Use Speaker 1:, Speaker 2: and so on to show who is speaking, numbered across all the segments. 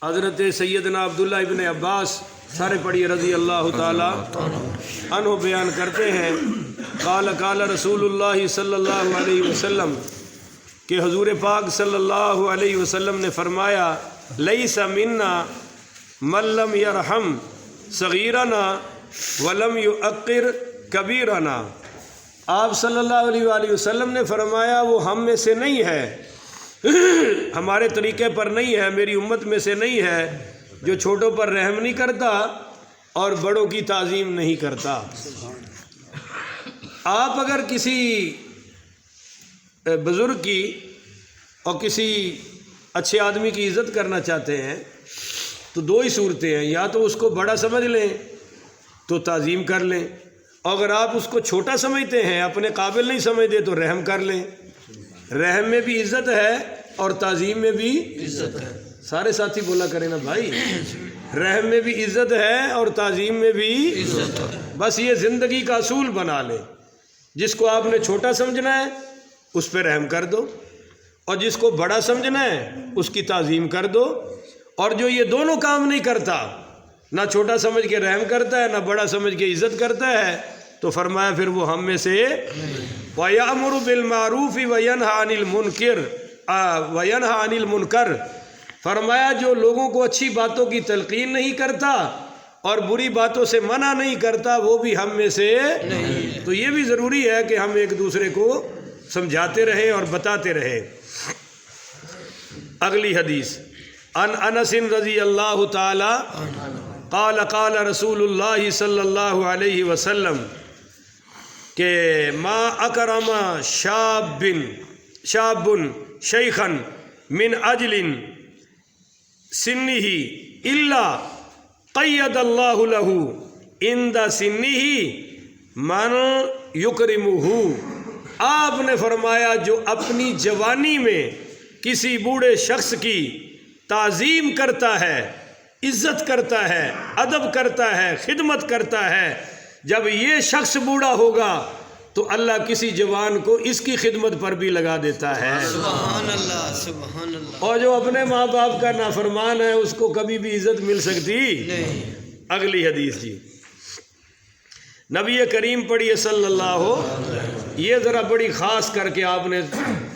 Speaker 1: حضرت سیدنا عبداللہ ابن عباس سارے پڑھی رضی اللہ تعالی عنہ بیان کرتے ہیں قال قال رسول اللہ صلی اللہ علیہ وسلم کہ حضور پاک صلی اللہ علیہ وسلم نے فرمایا لیس منا من لم یرحم صغیرنا ولم یعقر کبیرنا۔ آپ صلی اللہ علیہ وآلہ وسلم نے فرمایا وہ ہم میں سے نہیں ہے، ہمارے طریقے پر نہیں ہے، میری امت میں سے نہیں ہے جو چھوٹوں پر رحم نہیں کرتا اور بڑوں کی تعظیم نہیں کرتا۔ آپ اگر کسی بزرگ کی اور کسی اچھے آدمی کی عزت کرنا چاہتے ہیں تو دو ہی صورتیں ہیں، یا تو اس کو بڑا سمجھ لیں تو تعظیم کر لیں، اور اگر آپ اس کو چھوٹا سمجھتے ہیں، اپنے قابل نہیں سمجھتے تو رحم کر لیں۔ رحم میں بھی عزت ہے اور تعظیم میں بھی عزت ہے۔ سارے ساتھی بولا کریں نا بھائی، رحم میں بھی عزت ہے اور تعظیم میں بھی عزت ہے۔ بس یہ زندگی کا اصول بنا لیں، جس کو آپ نے چھوٹا سمجھنا ہے اس پہ رحم کر دو، اور جس کو بڑا سمجھنا ہے اس کی تعظیم کر دو۔ اور جو یہ دونوں کام نہیں کرتا، نہ چھوٹا سمجھ کے رحم کرتا ہے نہ بڑا سمجھ کے عزت کرتا ہے، تو فرمایا پھر وہ ہم میں سے وَيَأْمُرُ بِالْمَعْرُوفِ وَيَنْهَى عَنِ الْمُنْكَرِ، فرمایا جو لوگوں کو اچھی باتوں کی تلقین نہیں کرتا اور بری باتوں سے منع نہیں کرتا وہ بھی ہم میں سے نہیں۔ تو یہ بھی ضروری ہے کہ ہم ایک دوسرے کو سمجھاتے رہیں اور بتاتے رہیں۔ اگلی حدیث عن انس رضی اللہ تعالی قال قال رسول اللہ صلی اللہ علیہ وسلم کہ ما اکرم شاب شیخا من اجل سنہ الا قید اللہ له عند سنہ من یکرمہ۔ آپ نے فرمایا جو اپنی جوانی میں کسی بوڑھے شخص کی تعظیم کرتا ہے، عزت کرتا ہے، ادب کرتا ہے، خدمت کرتا ہے، جب یہ شخص بوڑھا ہوگا تو اللہ کسی جوان کو اس کی خدمت پر بھی لگا دیتا ہے۔
Speaker 2: سبحان اللہ سبحان اللہ۔
Speaker 1: اور جو اپنے ماں باپ کا نافرمان ہے اس کو کبھی بھی عزت مل سکتی
Speaker 2: نہیں۔
Speaker 1: اگلی حدیث جی، نبی کریم پڑھیے صلی اللہ، یہ ذرا بڑی خاص کر کے آپ نے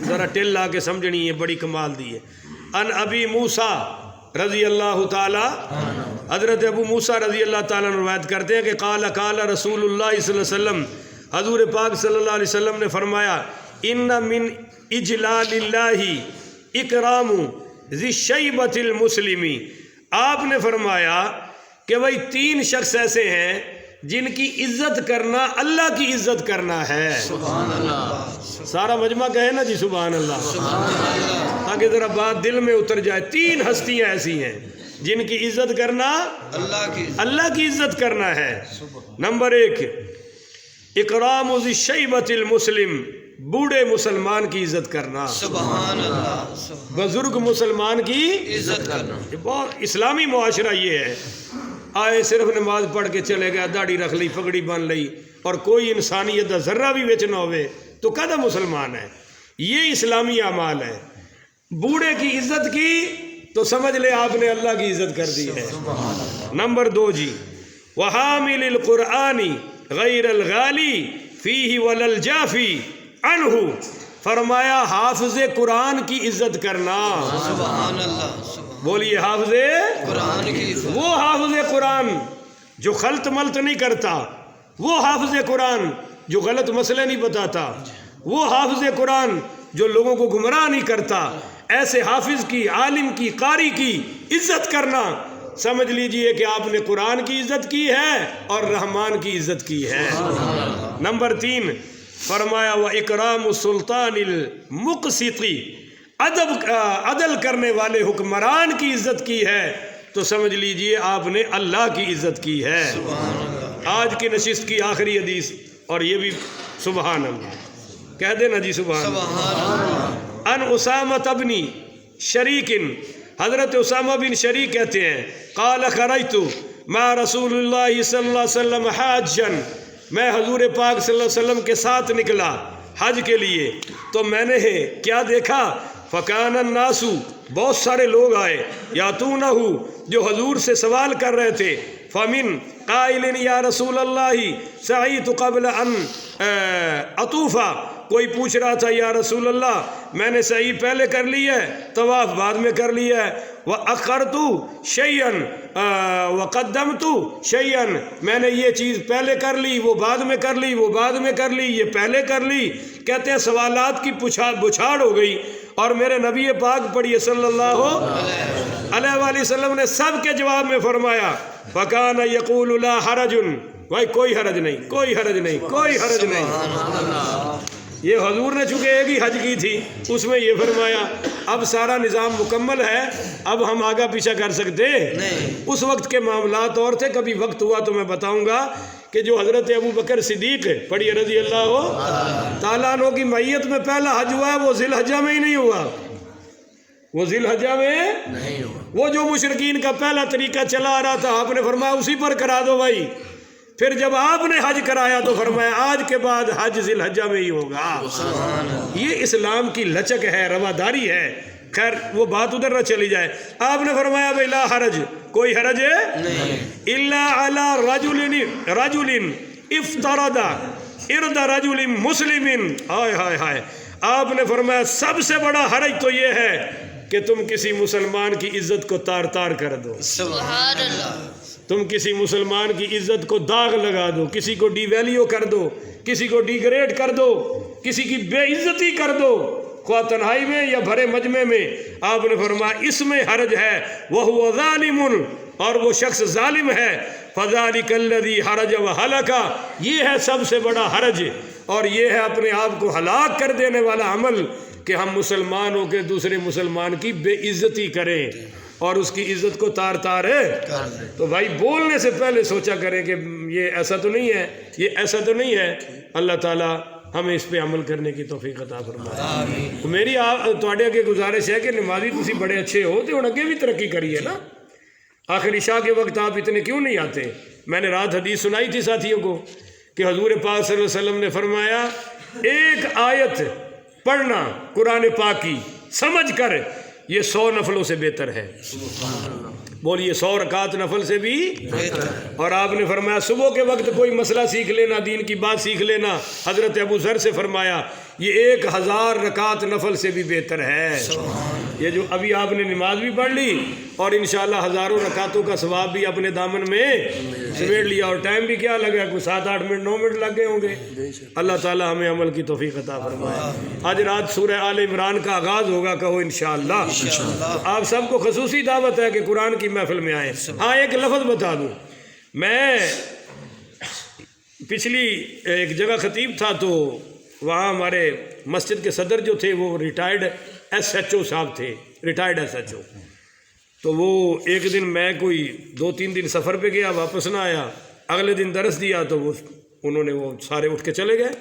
Speaker 1: ذرا ٹل لا کے سمجھنی ہے، بڑی کمال دی ہے۔ ان ابی موسیٰ رضی اللہ تعالی، حضرت ابو موسیٰ رضی اللہ تعالیٰ روایت کرتے ہیں کہ قال قال رسول اللہ صلی اللہ علیہ وسلم، حضور پاک صلی اللہ علیہ وسلم نے فرمایا ان من اجلال اللہ اکرام ذی الشیبۃ المسلم۔ آپ نے فرمایا کہ بھائی تین شخص ایسے ہیں جن کی عزت کرنا اللہ کی عزت کرنا ہے۔
Speaker 2: سبحان اللہ۔
Speaker 1: سارا مجمع کہے نا جی سبحان اللہ، تاکہ ذرا بات دل میں اتر جائے۔ تین ہستیاں ایسی ہیں جن کی عزت کرنا اللہ کی عزت کرنا ہے۔ نمبر ایک اکرام ذی الشیبۃ المسلم، بوڑھے مسلمان کی عزت کرنا،
Speaker 2: سبحان اللہ۔
Speaker 1: بزرگ مسلمان کی
Speaker 2: عزت کرنا،
Speaker 1: یہ بہت اسلامی معاشرہ یہ ہے۔ آئے صرف نماز پڑھ کے چلے گیا، داڑھی رکھ لی، پگڑی باندھ لئی، اور کوئی انسانیت کا ذرہ بھی وچ نہ ہوئے تو کدا مسلمان ہے؟ یہ اسلامی اعمال ہے۔ بوڑھے کی عزت کی تو سمجھ لے آپ نے اللہ کی عزت کر دی ہے۔ نمبر دو جی، وحامل القرآن غیر الغالی فیہ وللجافی عنہ، فرمایا حافظ قرآن کی عزت کرنا۔
Speaker 2: سبحان اللہ۔
Speaker 1: بولیے حافظ
Speaker 2: قرآن کی عزت،
Speaker 1: وہ حافظ قرآن جو خلط ملط نہیں کرتا، وہ حافظ قرآن جو غلط مسئلے نہیں بتاتا، وہ حافظ قرآن جو لوگوں کو گمراہ نہیں کرتا۔ ایسے حافظ کی، عالم کی، قاری کی عزت کرنا، سمجھ لیجئے کہ آپ نے قرآن کی عزت کی ہے اور رحمان کی عزت کی ہے۔ نمبر تین فرمایا وَإِكْرَامُ السُّلْطَانِ الْمُقْسِطِ، عدل کرنے والے حکمران کی عزت کی ہے تو سمجھ لیجئے آپ نے اللہ کی عزت کی ہے۔ آج کی نشست کی آخری حدیث، اور یہ بھی سبحان اللہ کہہ دینا جی، سبحان اللہ۔ ان اسامہ بن شریک، حضرت اسامہ بن شریک کہتے ہیں قال خرجت مع رسول اللہ صلی اللہ علیہ وسلم حاجا، میں حضور پاک صلی اللہ علیہ وسلم کے ساتھ نکلا حج کے لیے، تو میں نے کیا دیکھا، فکان الناس، بہت سارے لوگ آئے، یاتونہ، جو حضور سے سوال کر رہے تھے، فمن قائل یا رسول اللہ سعیت قبل ان اطوفا، کوئی پوچھ رہا تھا یا رسول اللہ میں نے سعی پہلے کر لی ہے، طواف بعد میں کر لیا ہے، وَأَخَّرْتُ شَيْئًا وَقَدَّمْتُ شَيْئًا، میں نے یہ چیز پہلے کر لی، وہ بعد میں کر لی، وہ بعد میں کر لی، یہ پہلے کر لی۔ کہتے ہیں سوالات کی بچھاڑ ہو گئی، اور میرے نبی پاک پڑھیے صلی اللہ علیہ وآلہ وسلم نے سب کے جواب میں فرمایا فَكَانَ يَقُولُ لَا حَرَجٌ، بھائی کوئی حرج نہیں، کوئی حرج نہیں، کوئی حرج نہیں۔ یہ حضور نے چونکہ ایک ہی حج کی تھی، اس میں یہ فرمایا۔ اب سارا نظام مکمل ہے، اب ہم آگا پیچھا کر سکتے
Speaker 2: نہیں۔
Speaker 1: اس وقت کے معاملات اور تھے، کبھی وقت ہوا تو میں بتاؤں گا کہ جو حضرت ابو بکر صدیق پڑھیے رضی اللہ تعالیٰ عنہ کی معیت میں پہلا حج ہوا ہے، وہ ذی الحجہ میں ہی نہیں ہوا، وہ ذی الحجہ میں
Speaker 2: نہیں ہوا۔
Speaker 1: وہ جو مشرکین کا پہلا طریقہ چلا آ رہا تھا، آپ نے فرمایا اسی پر کرا دو بھائی۔ پھر جب آپ نے حج کرایا تو فرمایا آج کے بعد حج ذی الحجہ میں ہی ہوگا۔ یہ اسلام کی لچک ہے، رواداری ہے۔ خیر وہ بات ادھر نہ چلی جائے، آپ نے فرمایا بھائی لا حرج، کوئی حرج ہے
Speaker 2: نہیں۔
Speaker 1: الا علی رجل افترض ارد رجل مسلم، ہائے ہائے ہائے، آپ نے فرمایا سب سے بڑا حرج تو یہ ہے کہ تم کسی مسلمان کی عزت کو تار تار کر دو،
Speaker 2: سبحان اللہ۔
Speaker 1: تم کسی مسلمان کی عزت کو داغ لگا دو، کسی کو ڈی ویلیو کر دو، کسی کو ڈیگریڈ کر دو، کسی کی بے عزتی کر دو، خواہ تنہائی میں یا بھرے مجمع میں۔ آپ نے فرمایا اس میں حرج ہے، وَهُوَ ظَالِمٌ، اور وہ شخص ظالم ہے، فَذَلِكَ الَّذِي حَرَجَ وَهَلَكَ، یہ ہے سب سے بڑا حرج، اور یہ ہے اپنے آپ کو ہلاک کر دینے والا عمل کہ ہم مسلمانوں کے دوسرے مسلمان کی بے عزتی کریں اور اس کی عزت کو تار تار ہے۔ تو بھائی بولنے سے پہلے سوچا کریں کہ یہ ایسا تو نہیں ہے، یہ ایسا تو نہیں ہے۔ اللہ تعالیٰ ہمیں اس پہ عمل کرنے کی توفیق عطا فرمائے۔ تو میری تواڈے اگے گزارش ہے کہ نمازی تسی بڑے اچھے ہو تو ہن اگے بھی ترقی کریے نا۔ آخر عشاء کے وقت آپ اتنے کیوں نہیں آتے؟ میں نے رات حدیث سنائی تھی ساتھیوں کو کہ حضور پاک صلی اللہ علیہ وسلم نے فرمایا ایک آیت پڑھنا قرآن پاک کی سمجھ کر یہ 100 نفلوں سے بہتر ہے۔ بولیے 100 رکعت نفل سے بھی
Speaker 2: بہتر۔
Speaker 1: اور آپ نے فرمایا صبح کے وقت کوئی مسئلہ سیکھ لینا، دین کی بات سیکھ لینا، حضرت ابو ذر سے فرمایا یہ 1000 رکعت نفل سے بھی بہتر ہے۔ یہ جو ابھی آپ نے نماز بھی پڑھ لی اور انشاءاللہ ہزاروں رکعتوں کا ثواب بھی اپنے دامن میں سمیٹ لیا، اور ٹائم بھی کیا لگا، کوئی 7-8 منٹ 9 منٹ لگ گئے ہوں گے۔ اللہ تعالی ہمیں عمل کی توفیق عطا فرمائے۔ آج رات سورہ آل عمران کا آغاز ہوگا، کہو انشاءاللہ۔ آپ سب کو خصوصی دعوت ہے کہ قرآن کی محفل میں آئیں۔ ہاں ایک لفظ بتا دوں، میں پچھلی ایک جگہ خطیب تھا تو وہاں ہمارے مسجد کے صدر جو تھے وہ ریٹائرڈ ایس ایچ او صاحب تھے، ریٹائرڈ ایس ایچ او۔ تو وہ ایک دن میں کوئی 2-3 دن سفر پہ گیا، واپس نہ آیا، اگلے دن درس دیا تو انہوں نے وہ سارے اٹھ کے چلے گئے،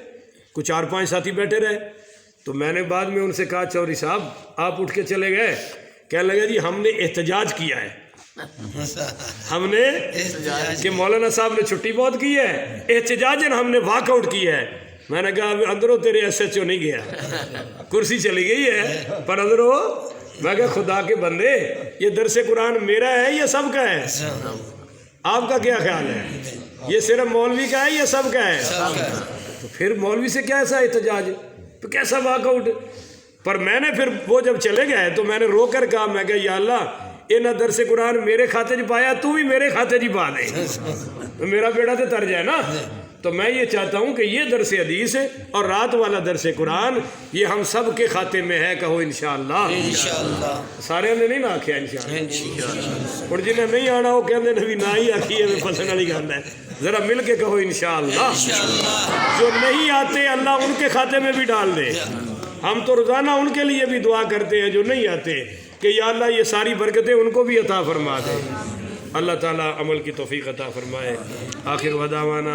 Speaker 1: کچھ 4-5 ساتھی بیٹھے رہے۔ تو میں نے بعد میں ان سے کہا چودھری صاحب آپ اٹھ کے چلے گئے؟ کہنے لگے جی ہم نے احتجاج کیا ہے، ہم نے کہ مولانا صاحب نے چھٹی بہت کی ہے، احتجاجن ہم نے واک آؤٹ کیا ہے۔ میں نے کہا اندروں تیرے ایس ایچ او نہیں گیا، کرسی چلی گئی ہے پر اندروں۔ میں کہا خدا کے بندے یہ درس قرآن میرا ہے یا سب کا ہے؟ آپ کا کیا خیال ہے؟ یہ صرف مولوی کا ہے یا سب کا ہے؟ تو پھر مولوی سے کیا ایسا احتجاج، تو کیسا واک آؤٹ؟ پر میں نے پھر وہ جب چلے گئے تو میں نے رو کر کہا، میں کہا یا اللہ یہ نہ درس قرآن میرے کھاتے چ پایا، تو بھی میرے کھاتے چ پا دے، میرا بیٹا تو تر جائے نا۔ تو میں یہ چاہتا ہوں کہ یہ درس حدیث اور رات والا درس قرآن یہ ہم سب کے کھاتے میں ہے، کہو انشاءاللہ۔
Speaker 2: انشاءاللہ۔
Speaker 1: سارے نے نہیں نہ آکھیا انشاءاللہ، اور جنہیں نہیں آنا وہ کہندے نے بھی نہ ہی آکھی ہے، پسند والی گل ہے۔ ذرا مل کے کہو انشاءاللہ۔ جو نہیں آتے اللہ ان کے کھاتے میں بھی ڈال دے۔ ہم تو روزانہ ان کے لیے بھی دعا کرتے ہیں جو نہیں آتے کہ یا اللہ یہ ساری برکتیں ان کو بھی عطا فرما دے۔ اللہ تعالیٰ عمل کی توفیق عطا فرمائے۔ آخر دعوانا